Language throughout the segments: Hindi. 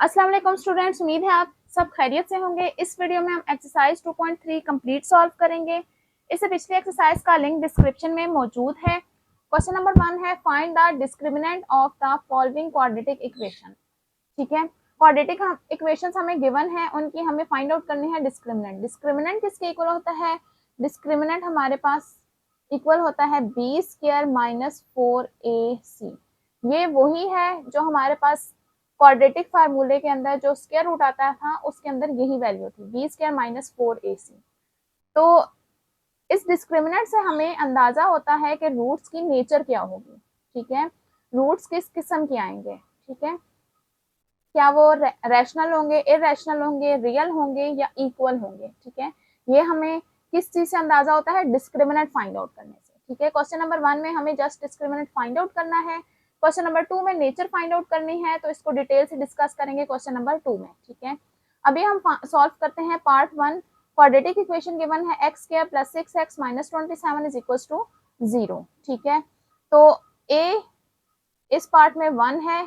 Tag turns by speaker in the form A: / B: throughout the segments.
A: अस्सलाम वालेकुम स्टूडेंट्स, उम्मीद है आप सब खैरियत से होंगे। इस वीडियो में हम एक्सरसाइज 2.3 कंप्लीट सॉल्व करेंगे। इससे पिछली एक्सरसाइज का लिंक डिस्क्रिप्शन में मौजूद है। क्वेश्चन नंबर 1 है find the discriminant of the following quadratic equation. ठीक है, क्वाड्रेटिक इक्वेशंस हमें गिवन है, उनकी हमें फाइंड आउट करनी है डिस्क्रिमिनेंट। डिस्क्रिमिनेंट किसके इक्वल होता है? डिस्क्रिमिनेंट हमारे पास इक्वल होता है बी स्क्वायर माइनस 4ac। ये वही है जो हमारे पास क्वाड्रेटिक फार्मूले के अंदर जो स्क्वायर रूट आता था उसके अंदर यही वैल्यू थी, बी स्क्वायर माइनस 4ac। तो इस डिस्क्रिमिनेंट से हमें अंदाजा होता है कि रूट्स की नेचर क्या होगी। ठीक है, रूट्स किस किस्म के आएंगे। ठीक है, क्या वो रैशनल होंगे, इरेशनल होंगे, रियल होंगे या इक्वल होंगे। ठीक है, ये हमें किस चीज से अंदाजा होता है? डिस्क्रिमिनेंट फाइंड आउट करने से। ठीक है, क्वेश्चन नंबर 1 में हमें जस्ट डिस्क्रिमिनेंट फाइंड आउट करना है। क्वेश्चन नंबर 2 में नेचर फाइंड आउट करनी है, तो इसको डिटेल से डिस्कस करेंगे क्वेश्चन नंबर 2 में। ठीक है, अभी हम सॉल्व करते हैं पार्ट 1। क्वाड्रेटिक इक्वेशन गिवन है x square plus 6x minus 27 is equal to 0। ठीक है, तो ए इस पार्ट में 1 है,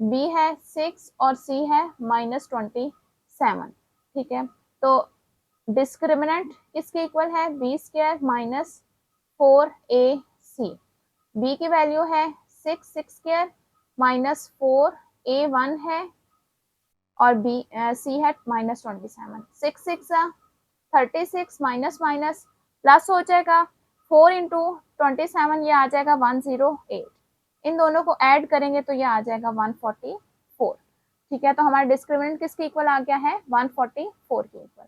A: बी है 6 और सी है माइनस 27। ठीक है, तो डिस्क्रिमिनेंट किसके इक्वल है? B square minus 4ac। B की वैल्यू है 6 स्क्वायर माइनस 4a1 है और बी सी है माइनस 27। 6 6 36 माइनस माइनस प्लस हो जाएगा 4 इंटू 27, ये आ जाएगा 108। इन दोनों को ऐड करेंगे तो ये आ जाएगा 144। ठीक है, तो हमारा डिस्क्रिमिनेंट किसके इक्वल आ गया है? 144 के इक्वल।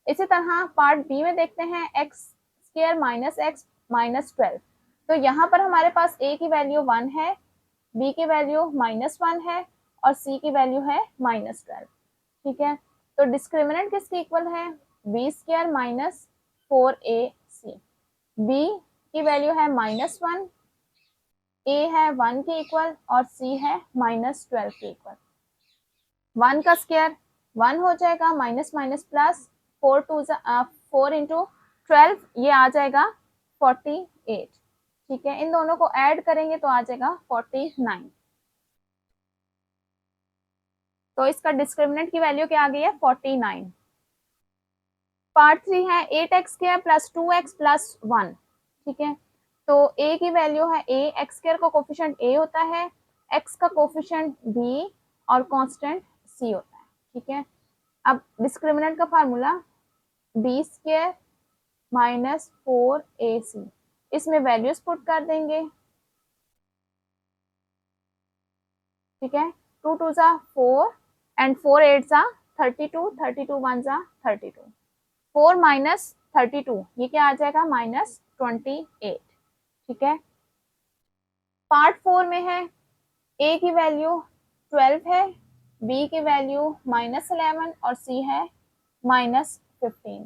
A: इसी तरह पार्ट बी में देखते हैं x square minus x minus 12। तो यहाँ पर हमारे पास ए की वैल्यू 1 है, बी की वैल्यू माइनस 1 है और सी की वैल्यू है माइनस 12। ठीक है, तो डिस्क्रिमिनेंट किसके इक्वल है? B square minus 4ac। B की वैल्यू है माइनस 1, ए है 1 के इक्वल और सी है माइनस 12 के इक्वल। 1 का स्क्वायर 1 हो जाएगा, माइनस माइनस प्लस 4 इंटू 12, ये आ जाएगा 48। ठीक है, इन दोनों को ऐड करेंगे तो आ जाएगा 49। तो इसका डिस्क्रिमिनेंट की वैल्यू क्या आ गई है? 49। पार्ट 3 है 8x square plus 2x plus 1। ठीक है, तो a की वैल्यू है a, x स्क्वायर का कोफिशिएंट a होता है, x का कोफिशिएंट b और कांस्टेंट c होता है। ठीक है, अब डिस्क्रिमिनेंट का formula b square minus 4ac, इसमें वैल्यूज पुट कर देंगे। ठीक है, 2 2 जा 4 एंड 4 8 जा 32, 32 1 जा 32। 4 माइनस 32, ये क्या आ जाएगा? माइनस 28। ठीक है, पार्ट 4 में है a की वैल्यू 12 है, b की वैल्यू माइनस 11 और c है minus 15।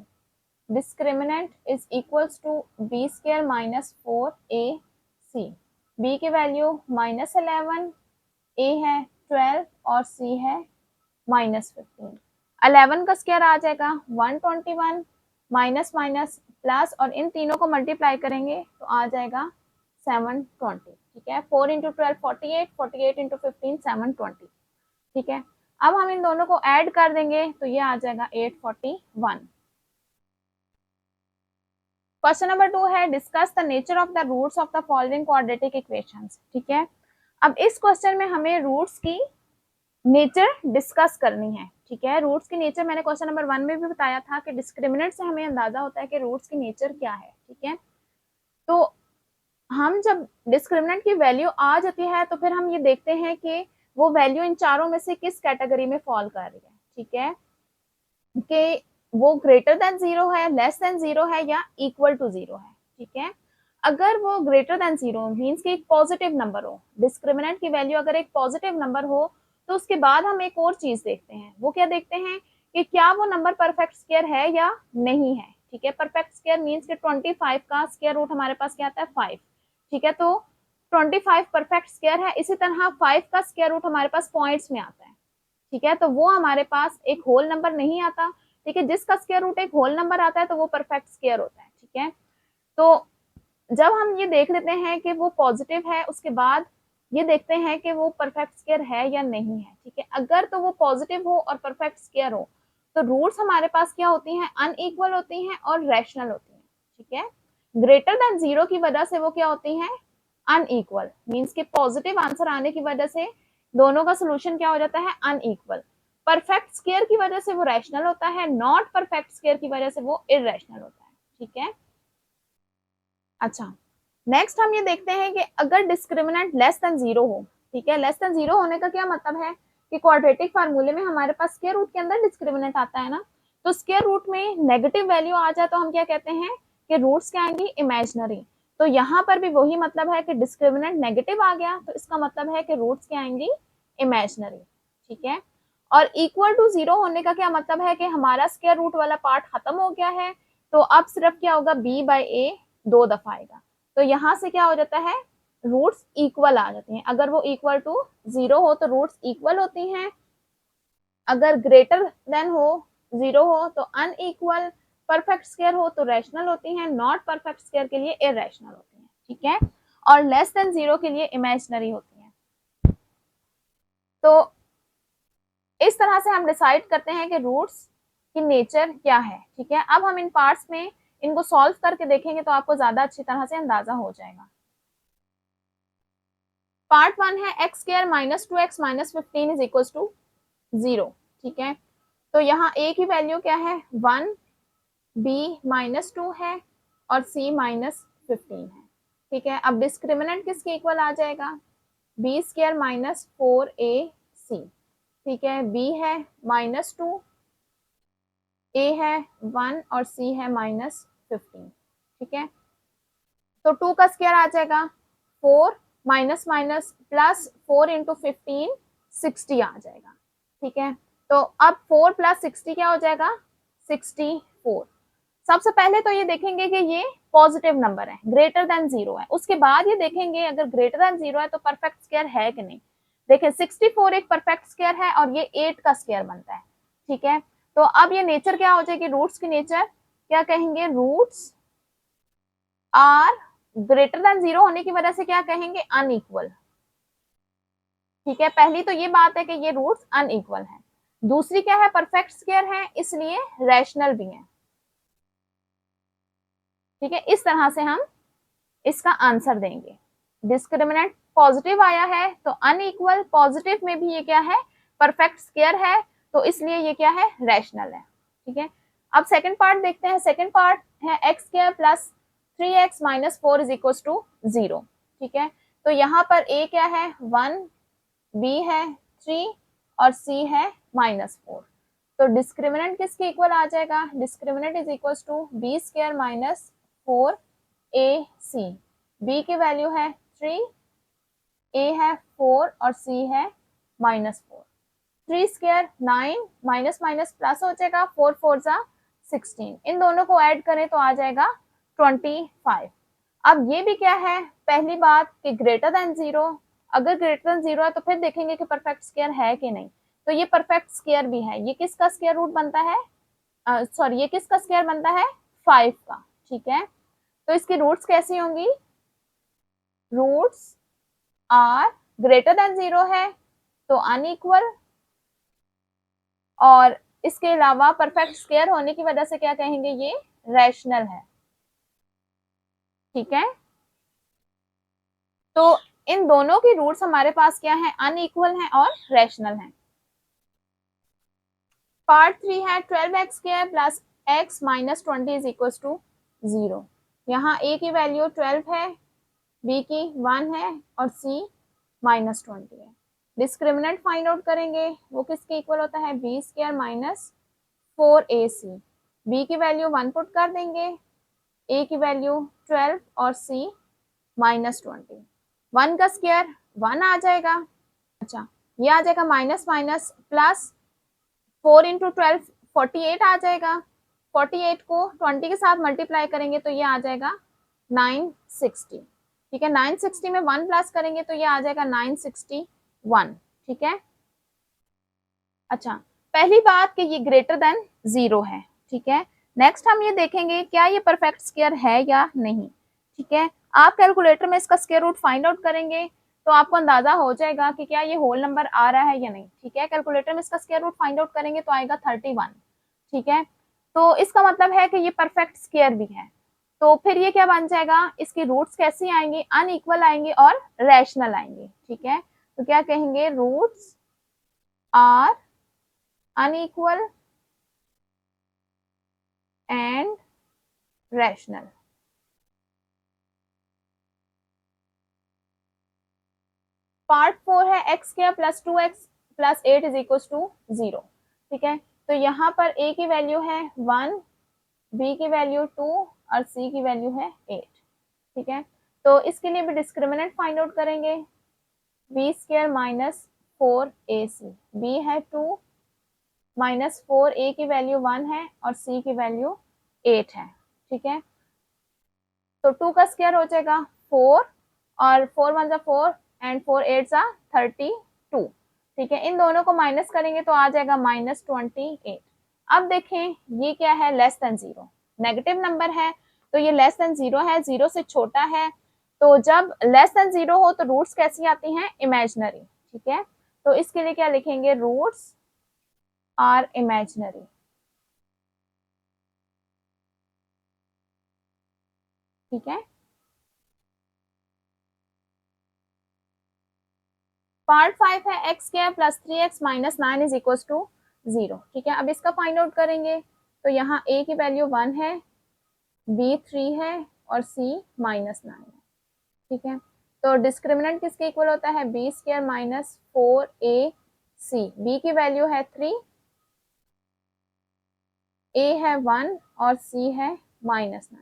A: Discriminant is equals to B square minus 4ac। b की वैल्यू माइनस 11, a है 12 और c है माइनस 15। 11 का स्क्वायर आ जाएगा 121, माइनस माइनस प्लस और इन तीनों को मल्टीप्लाई करेंगे तो आ जाएगा 720। ठीक है, 4 इंटू 12 48, 48 इंटू 15 720। ठीक है, अब हम इन दोनों को ऐड कर देंगे तो ये आ जाएगा 841। क्वेश्चन नंबर 2 है discuss the nature of the roots of the following quadratic equations. ठीक है, अब इस क्वेश्चन में हमें रूट्स की नेचर डिस्कस करनी है। ठीक है, रूट्स की नेचर मैंने क्वेश्चन नंबर 1 में भी बताया था कि डिस्क्रिमिनेंट से हमें अंदाजा होता है कि रूट्स की नेचर क्या है। ठीक है, तो हम जब डिस्क्रिमिनेंट की वैल्यू आ जाती है तो फिर हम ये देखते हैं कि वो वैल्यू इन चारों में से किस कैटेगरी में फॉल कर रही है। ठीक है, कि वो ग्रेटर देन 0 है, लेस देन 0 है या इक्वल टू 0 है। ठीक है, अगर वो ग्रेटर देन 0 मीन्स कि एक पॉजिटिव नंबर हो, डिस्क्रिमिनेंट की वैल्यू अगर एक पॉजिटिव नंबर हो, तो उसके बाद हम एक और चीज देखते हैं। वो क्या देखते हैं कि क्या वो नंबर परफेक्ट स्क्वायर है या नहीं है। ठीक है, परफेक्ट स्क्वायर मीन्स कि 25 का स्क्वायर रूट हमारे पास क्या आता है? 5। ठीक है, तो 25 परफेक्ट स्क्वायर है। इसी तरह 5 का स्क्वायर रूट हमारे पास पॉइंट्स में आता है। ठीक है, तो वो हमारे पास एक होल नंबर नहीं आता। ठीक है, जिसका स्क्वायर रूट एक होल नंबर आता है तो वो परफेक्ट स्क्वायर होता है। ठीक है, तो जब हम ये देख लेते हैं कि वो पॉजिटिव है, उसके बाद ये देखते हैं कि वो परफेक्ट स्क्वायर है या नहीं है, ठीक है। अगर तो वो पॉजिटिव हो और परफेक्ट स्क्वायर हो तो रूट्स हमारे पास क्या होती हैं, अनइक्वल होती हैं और रैशनल होती हैं, ठीक है। ग्रेटर देन 0 की वजह से वो क्या होती हैं, अनइक्वल, मींस के पॉजिटिव आंसर आने की वजह से दोनों का सोल्यूशन क्या हो जाता है, अनइक्वल। परफेक्ट स्क्वायर की वजह से वो रैशनल होता है, नॉट परफेक्ट स्क्वायर की वजह से वो इररेशनल होता है, ठीक है। अच्छा, नेक्स्ट हम ये देखते हैं कि अगर डिस्क्रिमिनेंट लेस देन 0 हो, ठीक है। लेस देन 0 होने का क्या मतलब है कि क्वाड्रेटिक फार्मूले में हमारे पास स्क्वायर रूट के अंदर डिस्क्रिमिनेंट आता है ना, तो स्क्वायर रूट में नेगेटिव वैल्यू आ जाए तो हम क्या कहते हैं कि रूट्स क्या आएंगी, इमेजिनरी। तो यहाँ पर भी वही मतलब है कि डिस्क्रिमिनेंट नेगेटिव आ गया तो इसका मतलब है कि रूट्स क्या आएंगी, इमेजिनरी, ठीक है। और इक्वल टू 0 होने का क्या मतलब है कि हमारा स्क्वायर रूट वाला पार्ट खत्म हो गया है, तो अब सिर्फ क्या होगा, b बाई ए 2 दफा आएगा, तो यहाँ से क्या हो जाता है, रूट्स इक्वल आ जाती हैं। अगर वो इक्वल टू 0 हो तो रूट्स इक्वल होती हैं, अगर ग्रेटर देन हो 0 हो तो अनइक्वल, परफेक्ट स्क्वायर हो तो रैशनल होती हैं, नॉट परफेक्ट स्क्वायर के लिए इररेशनल होती हैं, ठीक है। और लेस देन 0 के लिए इमेजिनरी होती हैं। तो इस तरह से हम डिसाइड करते हैं कि रूट्स की नेचर क्या है, ठीक है। अब हम इन पार्ट्स में इनको सॉल्व करके देखेंगे तो आपको ज्यादा अच्छी तरह से अंदाजा हो जाएगा। पार्ट 1 है x square minus 2x minus 15 is equal to 0, ठीक है। तो यहाँ a की वैल्यू क्या है, 1, b माइनस 2 है और c माइनस 15 है, ठीक है। अब डिस्क्रिमिनेंट किसके इक्वल आ जाएगा, b स्क्वायर माइनस 4ac, ठीक है। b है माइनस 2, a है 1 और c है माइनस 15, ठीक है। तो 2 का स्क्वायर आ जाएगा 4 माइनस माइनस प्लस 4 इंटू 15 60 आ जाएगा, ठीक है। तो अब 4 प्लस 60 क्या हो जाएगा, 64। सबसे पहले तो ये देखेंगे कि ये पॉजिटिव नंबर है, ग्रेटर देन 0 है, उसके बाद ये देखेंगे अगर ग्रेटर देन 0 है तो परफेक्ट स्क्वायर है कि नहीं। देखिए 64 एक परफेक्ट स्क्वायर है और ये 8 का स्क्वायर बनता है, ठीक है। तो अब ये नेचर क्या हो जाएगी, रूट्स की नेचर क्या कहेंगे, रूट्स आर ग्रेटर देन 0 होने की वजह से क्या कहेंगे, अनइक्वल, ठीक है। पहली तो ये बात है कि ये रूट्स अनइक्वल हैं, दूसरी क्या है, परफेक्ट स्क्वायर है इसलिए रैशनल भी है, ठीक है। इस तरह से हम इसका आंसर देंगे। डिस्क्रिमिनेंट पॉजिटिव आया है तो अनइक्वल, पॉजिटिव में भी ये क्या है, परफेक्ट स्क्वायर है तो इसलिए ये क्या है, रैशनल है, ठीक है। अब सेकंड पार्ट देखते हैं। सेकंड पार्ट है x square plus 3x minus 4 is equal to 0, ठीक है। तो यहाँ पर a क्या है, 1, b है 3 और c है माइनस 4। तो डिस्क्रिमिनेंट किसके इक्वल आ जाएगा, discriminant is equal to B square minus 4ac, b की वैल्यू है 3, a है 4 और c है माइनस 4। 3 स्क्वायर 9 माइनस माइनस प्लस हो जाएगा, 4 4 जा 16, इन दोनों को ऐड करें तो आ जाएगा 25। अब ये भी क्या है, पहली बात कि ग्रेटर देन 0, अगर ग्रेटर देन 0 है तो फिर देखेंगे कि परफेक्ट स्क्वायर है कि नहीं, तो ये परफेक्ट स्क्वायर भी है। ये किसका स्क्वायर रूट बनता है, सॉरी ये किसका स्क्वायर बनता है, 5 का, ठीक है। तो इसकी रूट्स कैसी होंगी, रूट्स आर ग्रेटर देन 0 है तो अनइक्वल, और इसके अलावा परफेक्ट स्क्वायर होने की वजह से क्या कहेंगे, ये रैशनल है, ठीक है। तो इन दोनों की रूट्स हमारे पास क्या है, अनइक्वल है और रैशनल है। पार्ट 3 है 12x square plus x minus 20 is equal to 0। यहाँ a की वैल्यू 12 है, b की 1 है और c माइनस 20 है। डिस्क्रिमिनेंट फाइंड आउट करेंगे, वो किसके इक्वल होता है, b square minus 4ac, b की वैल्यू 1 पुट कर देंगे, a की वैल्यू 12 और c माइनस 20। 1 का स्क्वायर 1 आ जाएगा, अच्छा ये आ जाएगा माइनस माइनस प्लस 4 इंटू 12 48 आ जाएगा, 48 को 20 के साथ मल्टीप्लाई करेंगे तो ये आ जाएगा 960, ठीक है। 960 में 1 प्लस करेंगे तो ये आ जाएगा 961, ठीक है। अच्छा, पहली बात कि ये ग्रेटर देन 0 है, ठीक है। नेक्स्ट हम ये देखेंगे क्या ये परफेक्ट स्क्वायर है या नहीं, ठीक है। आप कैलकुलेटर में इसका स्क्वायर रूट फाइंड आउट करेंगे तो आपको अंदाजा हो जाएगा कि क्या ये होल नंबर आ रहा है या नहीं। ठीक है, कैलकुलेटर में इसका स्क्वायर रूट फाइंड आउट करेंगे तो आएगा 31। ठीक है, तो इसका मतलब है कि ये परफेक्ट स्क्वायर भी है। तो फिर ये क्या बन जाएगा, इसकी रूट्स कैसी आएंगी, अनइक्वल आएंगी और रैशनल आएंगी। ठीक है, तो क्या कहेंगे, roots are unequal and rational. Part 4 है x square plus 2x plus 8 is equal to 0। ठीक है, तो यहाँ पर a की वैल्यू है 1, b की वैल्यू 2 और c की वैल्यू है 8। ठीक है, तो इसके लिए भी डिस्क्रिमिनेंट फाइंड आउट करेंगे, b square minus 4ac, b है 2 माइनस 4, a की वैल्यू 1 है और c की वैल्यू 8 है। ठीक है, तो 2 का स्क्वायर हो जाएगा 4 और 4 1 जा 4 एंड 4 8 जा 32। ठीक है, इन दोनों को माइनस करेंगे तो आ जाएगा माइनस 28। अब देखें ये क्या है, लेस देन 0, नेगेटिव नंबर है तो ये लेस देन 0 है, 0 से छोटा है। तो जब लेस देन 0 हो तो रूट्स कैसी आती हैं, इमेजिनरी। ठीक है, तो इसके लिए क्या लिखेंगे, रूट्स आर इमेजिनरी। ठीक है, पार्ट 5 है x square plus 3x minus 9 is equal to 0। ठीक है, अब इसका फाइंड आउट करेंगे तो यहाँ a की वैल्यू 1 है, b 3 है और c माइनस 9 है। ठीक है, तो डिस्क्रिमिनेंट किसके इक्वल होता है, b square minus 4ac, b की वैल्यू है 3, a है 1 और c है माइनस 9।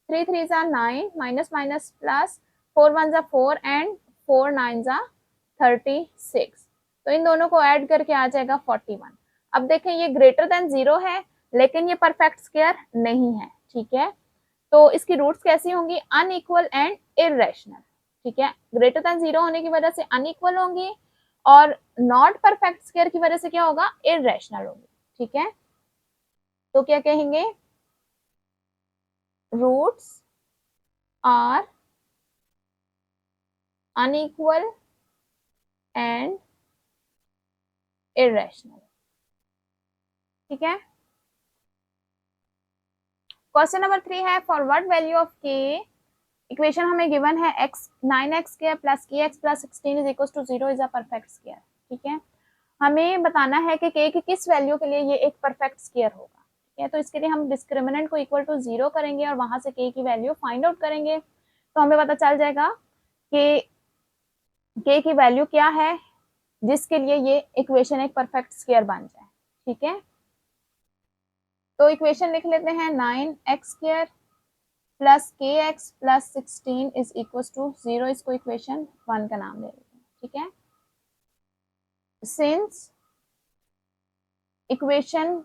A: 3 3 जा 9, माइनस माइनस प्लस, 4 1 जा 4 एंड 4 9 जा 36। तो इन दोनों को ऐड करके आ जाएगा 41। अब देखें ये ग्रेटर देन 0 है लेकिन ये परफेक्ट स्क्वायर नहीं है। ठीक है, तो इसकी रूट्स कैसी होंगी, अनइक्वल एंड इरेशनल। ठीक है, ग्रेटर देन 0 होने की वजह से अनइक्वल होंगी और नॉट परफेक्ट स्क्वायर की वजह से क्या होगा, इरेशनल होगी। ठीक है, तो क्या कहेंगे, roots are unequal and irrational. ठीक है, क्वेश्चन नंबर 3 है, for what value of k, equation हमें गिवन है x 9x square plus kx plus 16 is equal to 0 is a perfect square. ठीक है, हमें बताना है कि k की किस वैल्यू के लिए ये एक परफेक्ट स्क्वायर होगा। ठीक है, तो इसके लिए हम डिस्क्रिमिनेंट को इक्वल टू 0 करेंगे और वहां से k की वैल्यू फाइंड आउट करेंगे तो हमें पता चल जाएगा कि k की वैल्यू क्या है जिसके लिए ये इक्वेशन एक परफेक्ट स्क्वायर बन जाए। ठीक है, तो इक्वेशन लिख लेते हैं, 9x square plus k x plus 16 is equal to 0, इसको इक्वेशन 1 का नाम दे देते हैं। ठीक है, since equation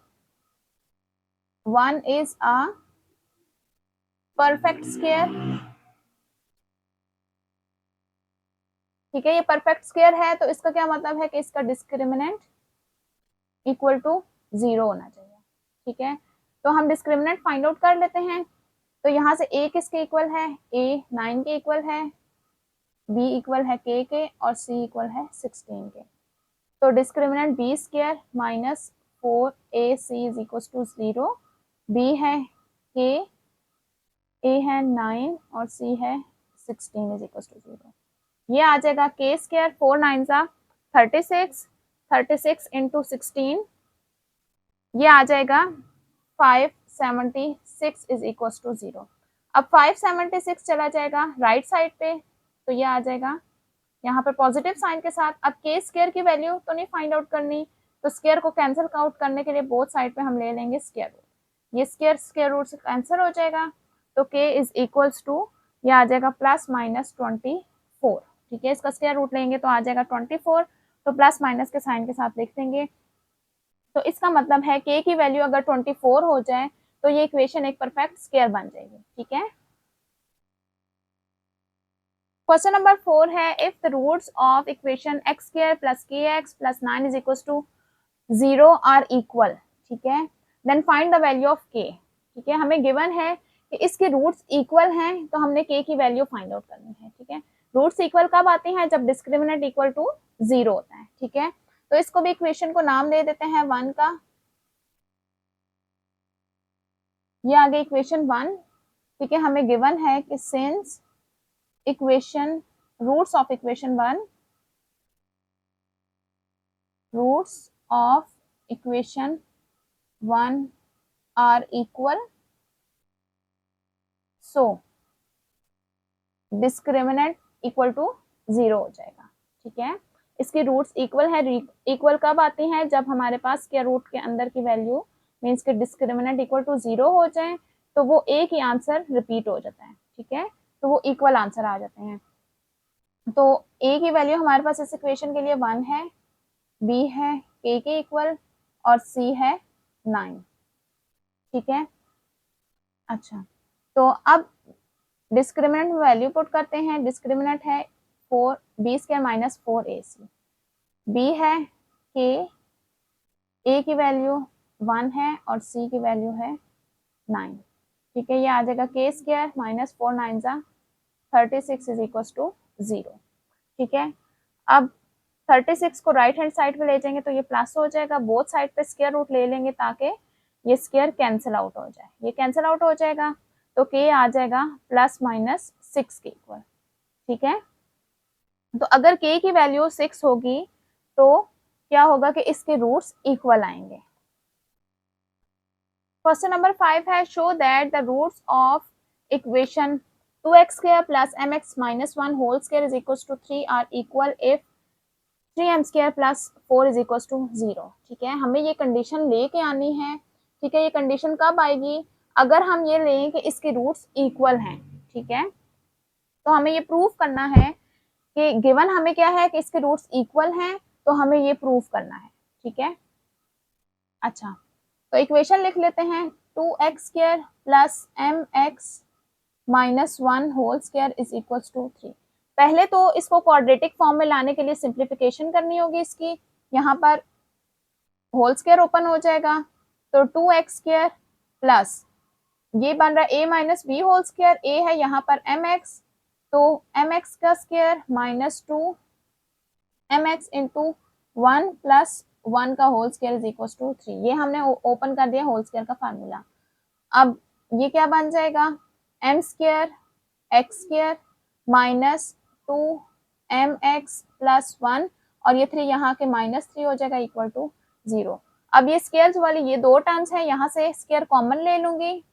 A: 1 is a perfect square. ठीक है, ये परफेक्ट स्क्वायर है तो इसका क्या मतलब है कि इसका डिस्क्रिमिनेंट इक्वल टू 0 होना चाहिए। ठीक है, तो हम डिस्क्रिमिनेंट फाइंड आउट कर लेते हैं। तो यहाँ से a किसके इक्वल है, a 9 के इक्वल है, b इक्वल है k के और c इक्वल है 16 के। तो discriminant b square minus 4ac is equal to 0, b है k, a है 9 और c है 16 इज इक्वल टू 0। ये आ जाएगा k स्क्वायर 4 9 जा 36, 36 इंटू 16 ये आ जाएगा 576 इज इक्वल टू 0। अब 576 चला जाएगा राइट साइड पे तो ये आ जाएगा यहाँ पर पॉजिटिव साइन के साथ। अब के स्क्वायर की वैल्यू तो नहीं फाइंड आउट करनी, तो स्क्वायर को कैंसिल आउट करने के लिए बोथ साइड पे हम ले लेंगे स्क्वायर रूट, ये स्क्वायर रूट से कैंसिल हो जाएगा तो k इज इक्वल्स टू ये आ जाएगा प्लस माइनस 24। ठीक है, इसका स्क्वायर रूट लेंगे तो आ जाएगा 24, तो प्लस माइनस के साइन के साथ लिख देंगे। तो इसका मतलब है k की वैल्यू अगर 24 हो जाए तो ये इक्वेशन एक परफेक्ट स्क्वायर बन जाएगी। ठीक है, क्वेश्चन नंबर 4 है, if the roots of equation x square plus kx plus 9 is equal to 0 are equal. ठीक है, then find the value of k। ठीक है, हमें गिवन है कि इसके रूट्स इक्वल हैं तो हमने k की वैल्यू फाइंड आउट करनी है। ठीक है, रूट्स इक्वल कब आती हैं? जब डिस्क्रिमिनेंट इक्वल टू 0 होता है, ठीक है। तो इसको भी इक्वेशन को नाम दे देते हैं 1 का। ये आ गई इक्वेशन 1, ठीक है। हमें गिवन है कि since equation roots of equation 1, roots of equation 1 are equal, so discriminant equal to 0 हो जाएगा, ठीक है। इसकी रूट्स इक्वल है। इक्वल कब आती हैं? जब हमारे पास स्क्वायर रूट के अंदर की वैल्यू मीन्स के डिस्क्रिमिनेंट इक्वल टू 0 हो जाए, तो वो एक ही आंसर रिपीट हो जाता है, ठीक है। तो वो इक्वल आंसर आ जाते हैं। तो ए की वैल्यू हमारे पास इस इक्वेशन के लिए 1 है, बी है के इक्वल और सी है 9, ठीक है। अच्छा, तो अब डिस्क्रिमिनेंट में वैल्यू पुट करते हैं। डिस्क्रिमिनेंट है 4 B square minus 4ac, B है के, ए की वैल्यू 1 है और सी की वैल्यू है 9, ठीक है। ये आ जाएगा के स्क्वायर माइनस 4 9 जा 36 इज इक्वल टू 0, ठीक है। अब 36 को राइट हैंड साइड पे ले जाएंगे तो ये प्लस हो जाएगा। बोथ साइड पे स्क्वायर रूट ले लेंगे ताकि ये स्क्वायर कैंसिल आउट हो जाए। ये कैंसिल आउट हो जाएगा तो के आ जाएगा प्लस माइनस 6 के इक्वल, ठीक है। तो अगर के की वैल्यू 6 होगी तो क्या होगा कि इसके रूट्स इक्वल आएंगे। क्वेश्चन नंबर 5 है, show that the roots of equation 2x square plus mx minus 1 whole square is equal to 3 are equal if 3m square plus 4 is equal to 0, ठीक है। हमें ये कंडीशन लेके आनी है, ठीक है। ये कंडीशन कब आएगी? अगर हम ये लें कि इसके रूट्स इक्वल हैं, ठीक है। तो हमें ये प्रूफ करना है कि गिवन हमें क्या है कि इसके रूट्स इक्वल हैं, तो हमें ये प्रूफ करना है, ठीक है। अच्छा, तो इक्वेशन लिख लेते हैं 2x square plus mx minus 1 whole square is equal to 3। पहले तो इसको क्वाड्रेटिक फॉर्म में लाने के लिए सिंप्लीफिकेशन करनी होगी इसकी। यहाँ पर होल स्क्वायर ओपन हो जाएगा तो 2x स्क्वायर प्लस ये बन रहा है a minus B whole square, a है यहाँ पर mx, तो mx का square minus 2 mx into 1 plus 1 का whole square is equal to 3। ये हमने ओपन कर दिया होल स्क्वायर का फार्मूला। अब ये क्या बन जाएगा? m square x square minus 2 mx plus 1 और ये 3 यहाँ के माइनस 3 हो जाएगा इक्वल टू 0। अब ये स्क्वायर्स वाली ये दो टर्म्स है, यहाँ से स्क्वायर कॉमन ले लूंगी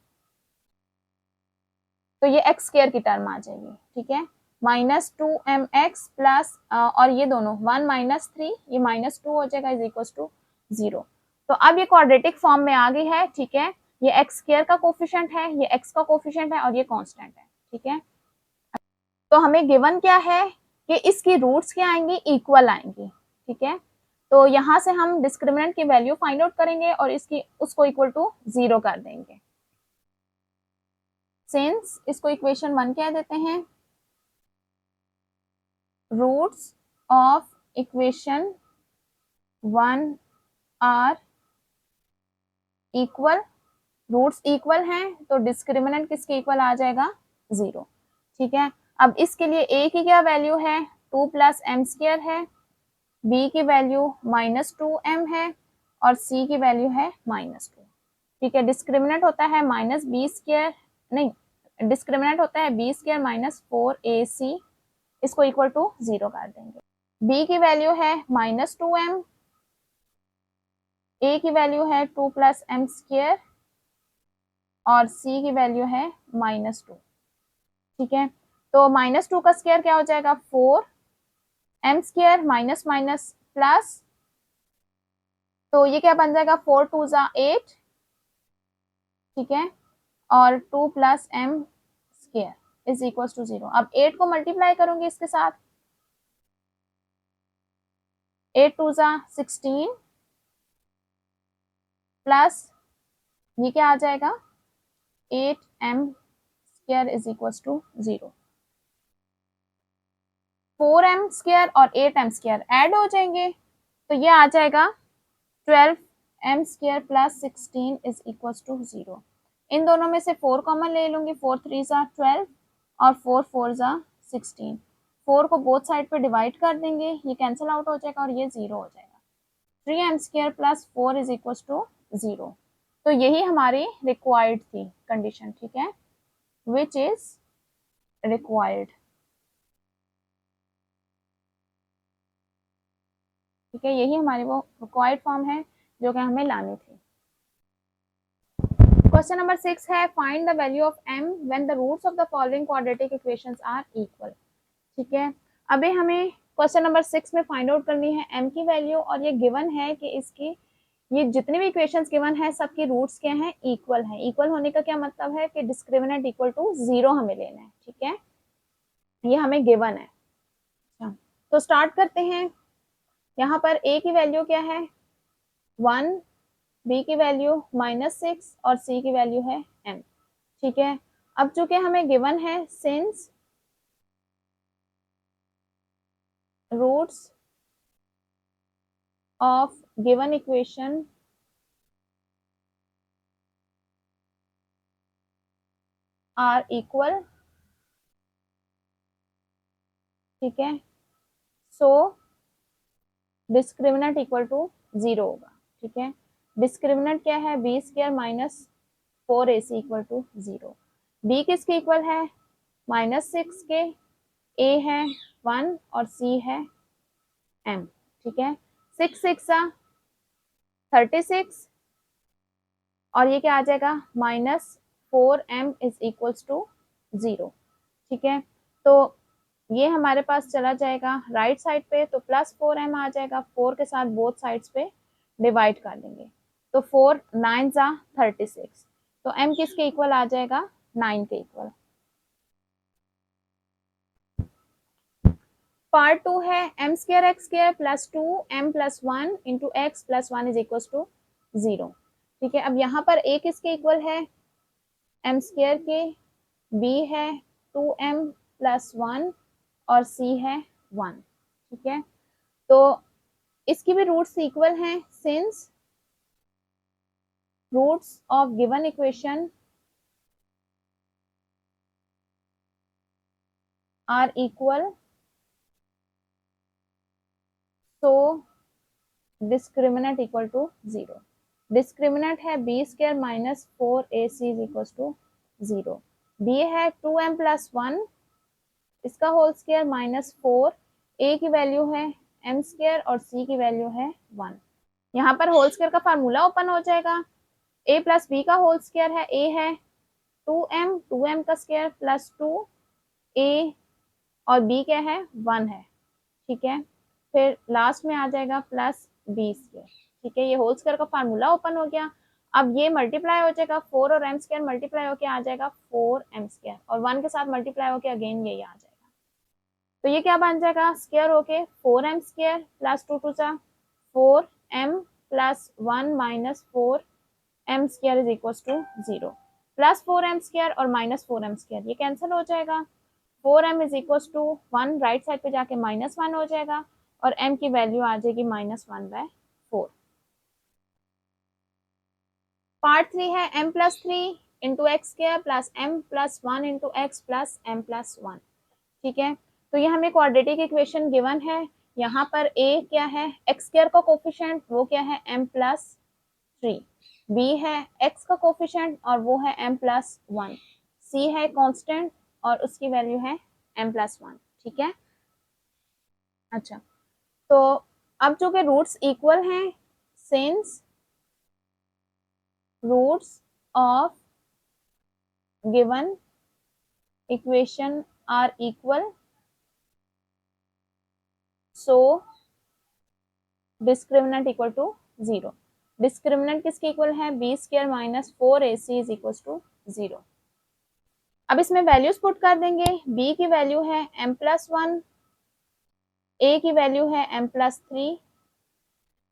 A: तो ये x स्क्वायर की टर्म आ जाएगी, ठीक है। माइनस 2mx प्लस और ये दोनों 1 माइनस 3 ये माइनस 2 हो जाएगा इज इक्वल टू 0। तो अब ये क्वाड्रेटिक फॉर्म में आ गई है, ठीक है। ये x स्क्वायर का कोफिशिएंट है, ये x का कोफिशिएंट है और ये कांस्टेंट है, ठीक है। तो हमें गिवन क्या है कि इसकी रूट्स क्या आएंगी? इक्वल आएंगी, ठीक है। तो यहाँ से हम डिस्क्रिमिनेंट की वैल्यू फाइंड आउट करेंगे और इसकी उसको इक्वल टू 0 कर देंगे। सिंस इसको इक्वेशन 1 कह देते हैं, roots of equation 1 are equal, roots equal हैं तो डिस्क्रिमिनेंट किसके इक्वल आ जाएगा? 0, ठीक है। अब इसके लिए a की क्या वैल्यू है? 2 प्लस m स्क्वायर है, b की वैल्यू माइनस 2m है और c की वैल्यू है माइनस 2, ठीक है। डिस्क्रिमिनेंट होता है माइनस बी स्क्वायर, नहीं डिस्क्रिमिनेंट होता है b स्क्वायर माइनस 4ac, इसको इक्वल टू 0 कर देंगे। b की वैल्यू है माइनस 2m, a की वैल्यू है 2 प्लस m स्क्वायर और c की वैल्यू है माइनस 2, ठीक है। तो माइनस 2 का स्क्वायर क्या हो जाएगा? 4 m square minus minus plus, तो ये क्या बन जाएगा? 4 2 जा 8, ठीक है, और 2 plus m square is equal to 0। अब 8 को मल्टीप्लाई करूंगी इसके साथ, 8 2 जा 16 प्लस ये क्या आ जाएगा? 8m square is equal to 0। 4m square और 8m स्क्वायर ऐड हो जाएंगे तो ये आ जाएगा 12m square plus 16 is equal to 0। इन दोनों में से 4 कॉमन ले लूंगी, 4 3 जा 12 और 4 4 जा 16। 4 को बोथ साइड पे डिवाइड कर देंगे, ये कैंसिल आउट हो जाएगा और ये 0 हो जाएगा। 3m² plus 4 is equal to 0। तो यही हमारी रिक्वायर्ड थी कंडीशन, ठीक है, विच इज रिक्वायर्ड, ठीक है, यही हमारी वो रिक्वायर्ड फॉर्म है जो कि हमें लानी थी। क्वेश्चन नंबर 6 है find the value of m when the roots of the following quadratic equations are equal, ठीक है। अभी हमें क्वेश्चन नंबर 6 में फाइंड आउट करनी है m की वैल्यू, और ये गिवन है कि इसकी ये जितने भी इक्वेशंस गिवन है सबकी रूट्स क्या हैं, इक्वल है। इक्वल होने का क्या मतलब है कि डिस्क्रिमिनेंट इक्वल टू 0 हमें लेना है, ठीक है, ये हमें गिवन है। अच्छा, तो स्टार्ट करते हैं। यहाँ पर a की वैल्यू क्या है 1, b की वैल्यू -6 और c की वैल्यू है m, ठीक है। अब चूंकि हमें गिवन है since roots of given equation are equal, ठीक है, सो डिस्क्रिमिनेंट इक्वल टू 0 होगा, ठीक है। डिस्क्रिमिनेंट क्या है b² minus 4ac equal to 0। b किसके इक्वल है -6 के, a है 1 और c है m, ठीक है। 6 6 36 और ये क्या आ जाएगा -4m इज इक्वल्स टू 0, ठीक है। तो ये हमारे पास चला जाएगा राइट साइड पे, तो +4m आ जाएगा, 4 के साथ बोथ साइड्स पे डिवाइड कर देंगे, तो 4 9 जा 36, तो m किसके इक्वल आ जाएगा 9 के इक्वल। पार्ट 2 है m² x² plus 2m plus 1 into x plus 1 is equal to 0, ठीक है। अब यहाँ पर a किसके इक्वल है m² के, b है 2m प्लस 1 और c है 1, ठीक है। तो इसकी भी रूट्स इक्वल हैं since roots of given equation are equal, so discriminant equal to 0। Discriminant है b² minus 4ac is equal to 0, b है 2m प्लस 1 इसका होल स्क्वायर माइनस 4, a की वैल्यू है m² और c की वैल्यू है 1। यहाँ पर होल स्क्वायर का फार्मूला ओपन हो जाएगा, a प्लस b का होल स्क्वायर है, a है 2m का स्क्वायर प्लस 2a और b क्या है 1 है, ठीक है। फिर लास्ट में आ जाएगा प्लस b², ठीक है। ये होल स्क्वायर का फार्मूला ओपन हो गया। अब ये मल्टीप्लाई हो जाएगा 4 और m² मल्टीप्लाई होके आ जाएगा 4m² और 1 के साथ मल्टीप्लाई होके अगेन यही आ जाएगा, तो ये क्या बन जाएगा स्क्वायर होके 4m² प्लस 2 2 जा 4m plus 1 minus 4m² is equal to 0, plus 4m² और माइनस 4m² ये कैंसिल हो जाएगा, 4m is equal to 1 right side पे जाके -1 हो जाएगा और m की वैल्यू आ जाएगी -1/4। पार्ट 3 है m plus 3 into x² plus m plus 1 into x plus m plus 1, ठीक है। तो ये हमें क्वाड्रेटिक इक्वेशन गिवन है। यहाँ पर a क्या है x² का कोफिशिएंट वो क्या है m प्लस 3, b है x का कोफिशिएंट और वो है m प्लस 1, c है कांस्टेंट और उसकी वैल्यू है m प्लस 1, ठीक है। अच्छा, तो अब जो कि रूट्स इक्वल हैं since roots of given equation are equal, so discriminant equal to 0। Discriminant किसके इक्वल है b² minus 4ac is equal to 0। अब इसमें वैल्यूज पुट कर देंगे, b की वैल्यू है m प्लस 1, a की वैल्यू है m प्लस 3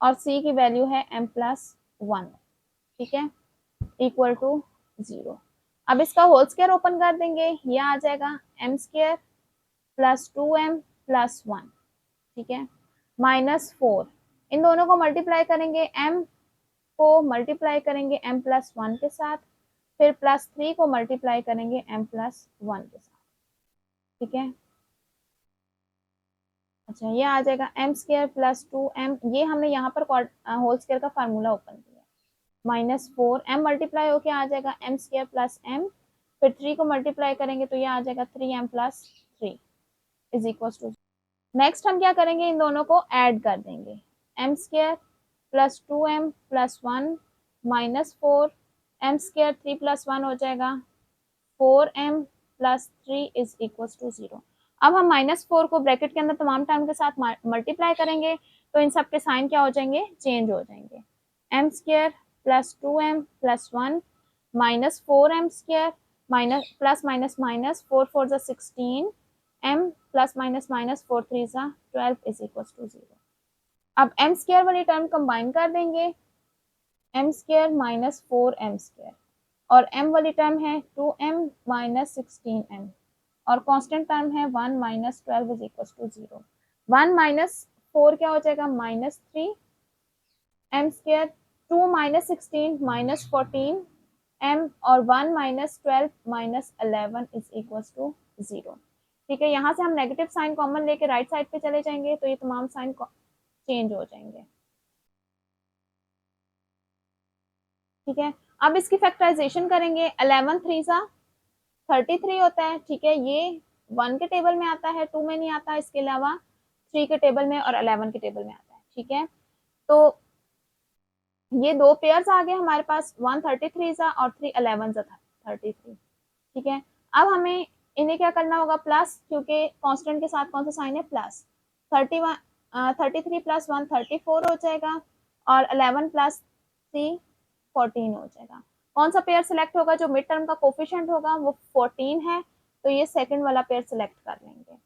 A: और c की वैल्यू है m प्लस 1, ठीक है, इक्वल टू 0। अब इसका होल स्क्वायर ओपन कर देंगे, ये आ जाएगा m² प्लस 2m प्लस 1, ठीक है, -4 इन दोनों को मल्टीप्लाई करेंगे, m को मल्टीप्लाई करेंगे m प्लस 1 के साथ, फिर प्लस 3 को मल्टीप्लाई करेंगे m प्लस 1 के साथ, ठीक है। अच्छा, ये आ जाएगा एम स्क्वायर प्लस 2m, ये हमने यहाँ पर होल स्क्वायर का फार्मूला ओपन किया, माइनस 4m मल्टीप्लाई होके आ जाएगा एम स्क्वायर प्लस m, फिर 3 को मल्टीप्लाई करेंगे तो ये आ जाएगा 3m plus 3 is equal to. Next हम क्या करेंगे, इन दोनों को ऐड कर देंगे, M square plus 2m plus 1 minus 4m square 3 plus 1 हो जाएगा 4m plus 3 is equal to 0। अब हम माइनस 4 को ब्रैकेट के अंदर तमाम टर्म के साथ मल्टीप्लाई करेंगे तो इन सब के साइन क्या हो जाएंगे, चेंज हो जाएंगे। M square plus 2m plus 1 minus 4m square minus plus minus minus 4 4 जा 16 m प्लस माइनस माइनस 4 3 जा 12 इज इक्वल टू 0। अब m स्क्वायर वाली टर्म कंबाइन कर देंगे, m square minus 4m square और m वाली टर्म है 2m माइनस 16m और कांस्टेंट टर्म है 1 minus 12 is equal to 0। 1 minus 4 क्या हो जाएगा, minus 3 m square, 2 minus 16 minus 14 m और 1 minus 12 minus 11 is equal to 0। ठीक है, यहाँ से हम नेगेटिव साइन कॉमन लेके राइट साइड पे चले जाएंगे तो ये तमाम साइन चेंज हो जाएंगे। ठीक है, अब इसकी फैक्टराइजेशन करेंगे, 11 3 सा 33 होता है। ठीक है, ये 1 के टेबल में आता है, 2 में नहीं आता, इसके अलावा 3 के टेबल में और 11 के टेबल में आता है। ठीक है, तो ये दो पेयर्स आ गए हमारे पास, 1 33 सा और 3 11 सा 33। ठीक है, अब हमें इन्हें क्या करना होगा, प्लस, क्योंकि कांस्टेंट के साथ कौन सा साइन है, प्लस। 33 प्लस 1 34 हो जाएगा और 11 प्लस 3 14 हो जाएगा। कौन सा पेयर सिलेक्ट होगा, जो मिड टर्म का कोफिशिएंट होगा वो 14 है, तो ये सेकंड वाला पेयर सिलेक्ट कर लेंगे।